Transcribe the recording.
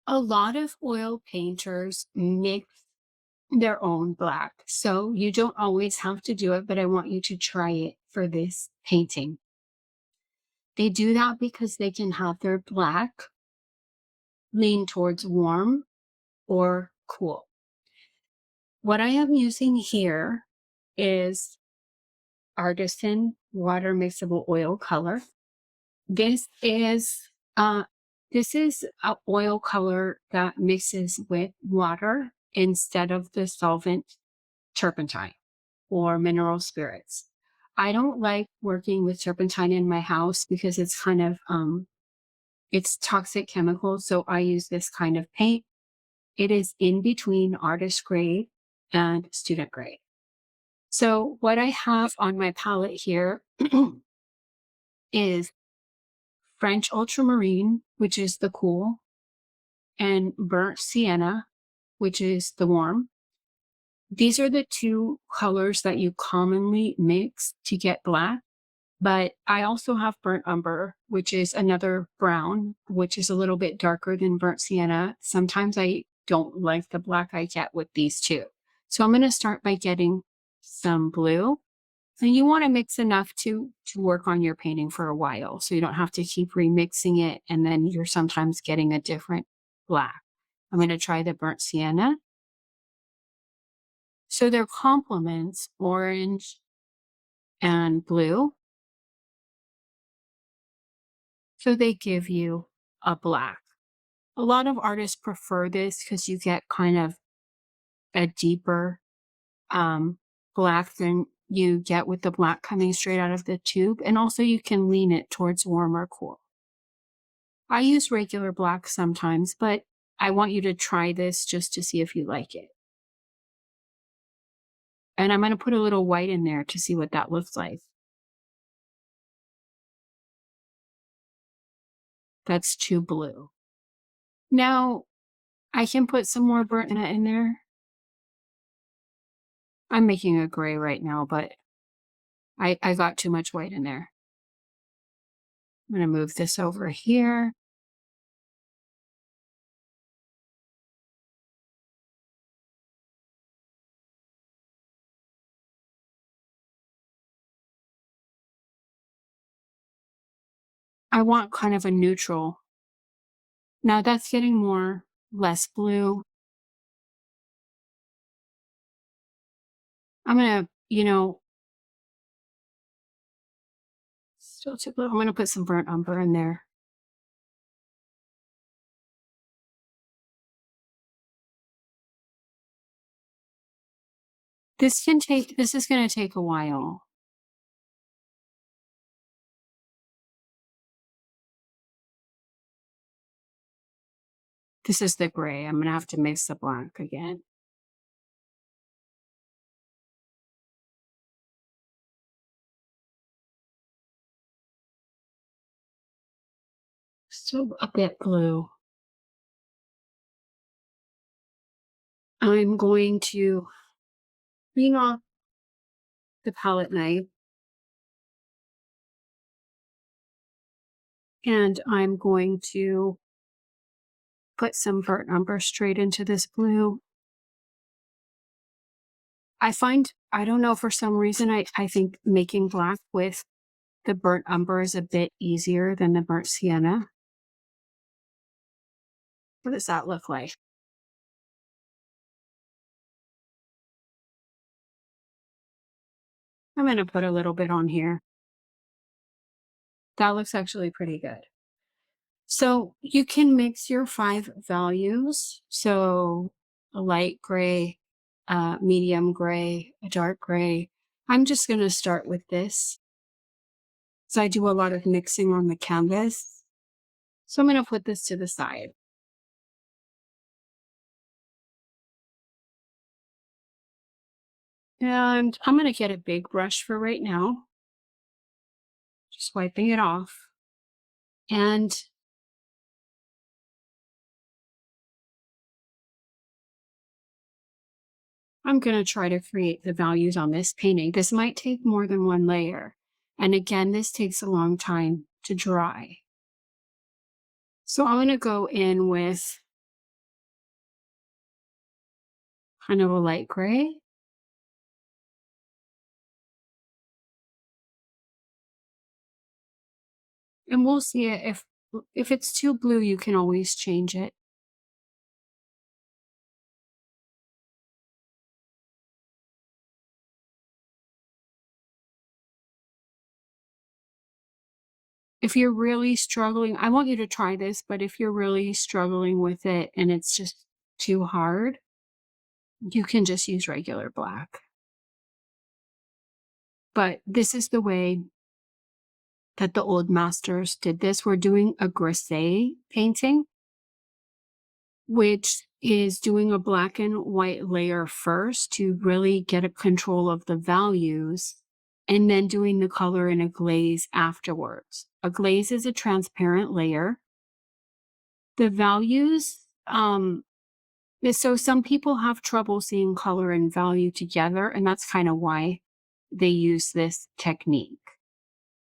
A lot of oil painters mix their own black. So you don't always have to do it, but I want you to try it for this painting. They do that because they can have their black lean towards warm or cool. What I am using here is Artisan Water Mixable Oil Color. This is uh this is a oil color that mixes with water instead of the solvent turpentine or mineral spirits. I don't like working with turpentine in my house because it's kind of it's toxic chemicals, so I use this kind of paint. It is in between artist grade and student grade. So what I have on my palette here is French ultramarine, which is the cool, and burnt sienna, which is the warm. These are the two colors that you commonly mix to get black. But I also have burnt umber, which is another brown, which is a little bit darker than burnt sienna. Sometimes I don't like the black I get with these two. So I'm going to start by getting some blue. And you want to mix enough to work on your painting for a while. So you don't have to keep remixing it. And then you're sometimes getting a different black. I'm going to try the burnt sienna. So they're complements, orange and blue. So they give you a black. A lot of artists prefer this because you get kind of a deeper black than you get with the black coming straight out of the tube. And also you can lean it towards warm or cool. I use regular black sometimes, but I want you to try this just to see if you like it. And I'm going to put a little white in there to see what that looks like. That's too blue. Now, I can put some more burnt in there. I'm making a gray right now, but I got too much white in there. I'm going to move this over here. I want kind of a neutral. Now that's getting less blue. I'm going to, still too blue. I'm going to put some burnt umber in there. This is going to take a while. This is the gray. I'm going to have to mix the black again. Still a bit blue. I'm going to bring off the palette knife and I'm going to put some burnt umber straight into this blue. I don't know, for some reason, I think making black with the burnt umber is a bit easier than the burnt sienna. What does that look like? I'm going to put a little bit on here. That looks actually pretty good. So you can mix your 5 values. So a light gray, medium gray, a dark gray. I'm just going to start with this. So I do a lot of mixing on the canvas. So I'm going to put this to the side. And I'm going to get a big brush for right now. Just wiping it off. And I'm going to try to create the values on this painting. This might take more than one layer. And again, this takes a long time to dry. So I'm going to go in with kind of a light gray. And we'll see it if it's too blue, you can always change it. If you're really struggling, I want you to try this, but if you're really struggling with it and it's just too hard, you can just use regular black. But this is the way that the old masters did this. We're doing a Grisaille painting, which is doing a black and white layer first to really get a control of the values, and then doing the color in a glaze afterwards. A glaze is a transparent layer. The values, so some people have trouble seeing color and value together, and that's kind of why they use this technique.